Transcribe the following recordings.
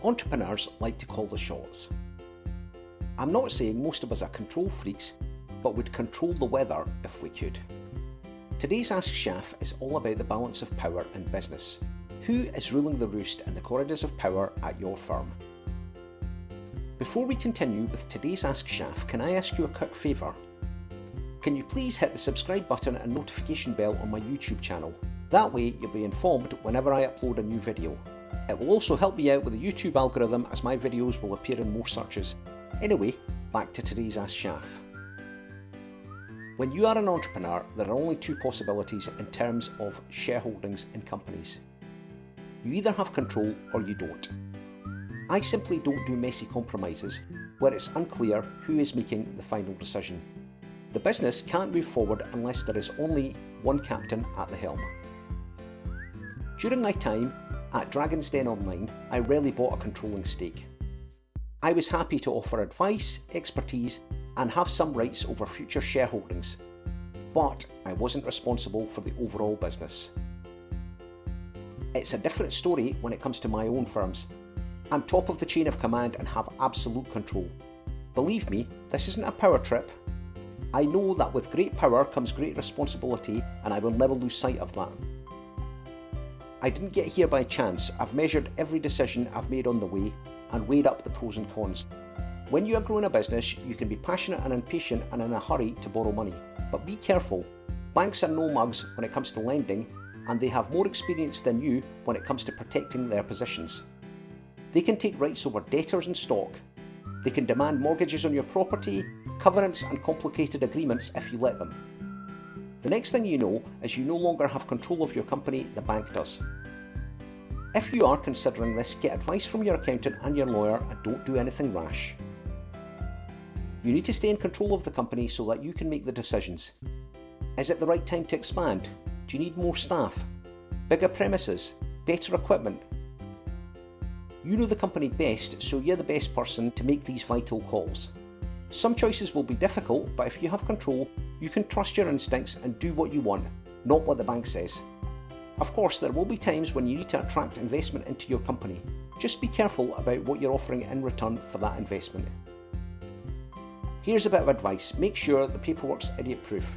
Entrepreneurs like to call the shots. I'm not saying most of us are control freaks, but would control the weather if we could. Today's Ask Shaf is all about the balance of power in business. Who is ruling the roost in the corridors of power at your firm? Before we continue with today's Ask Shaf, can I ask you a quick favour? Can you please hit the subscribe button and notification bell on my YouTube channel? That way you'll be informed whenever I upload a new video. It will also help me out with the YouTube algorithm as my videos will appear in more searches. Anyway, back to today's Ask Shaf. When you are an entrepreneur, there are only two possibilities in terms of shareholdings in companies. You either have control or you don't. I simply don't do messy compromises where it's unclear who is making the final decision. The business can't move forward unless there is only one captain at the helm. During my time at Dragonsden Online, I rarely bought a controlling stake. I was happy to offer advice, expertise, and have some rights over future shareholdings, but I wasn't responsible for the overall business. It's a different story when it comes to my own firms. I'm top of the chain of command and have absolute control. Believe me, this isn't a power trip. I know that with great power comes great responsibility, and I will never lose sight of that. I didn't get here by chance. I've measured every decision I've made on the way and weighed up the pros and cons. When you are growing a business, you can be passionate and impatient and in a hurry to borrow money. But be careful. Banks are no mugs when it comes to lending, and they have more experience than you when it comes to protecting their positions. They can take rights over debtors and stock. They can demand mortgages on your property, covenants and complicated agreements if you let them. The next thing you know is you no longer have control of your company, the bank does. If you are considering this, get advice from your accountant and your lawyer and don't do anything rash. You need to stay in control of the company so that you can make the decisions. Is it the right time to expand? Do you need more staff? Bigger premises? Better equipment? You know the company best, so you're the best person to make these vital calls. Some choices will be difficult, but if you have control, you can trust your instincts and do what you want, not what the bank says. Of course, there will be times when you need to attract investment into your company. Just be careful about what you're offering in return for that investment. Here's a bit of advice. Make sure the paperwork's idiot-proof.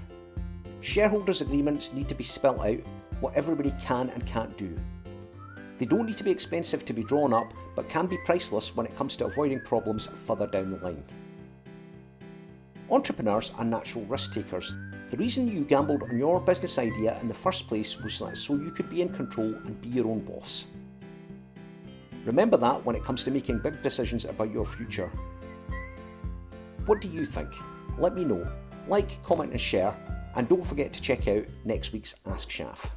Shareholders' agreements need to be spelled out what everybody can and can't do. They don't need to be expensive to be drawn up, but can be priceless when it comes to avoiding problems further down the line. Entrepreneurs are natural risk takers. The reason you gambled on your business idea in the first place was so you could be in control and be your own boss. Remember that when it comes to making big decisions about your future. What do you think? Let me know. Like, comment and share, and don't forget to check out next week's Ask Shaf.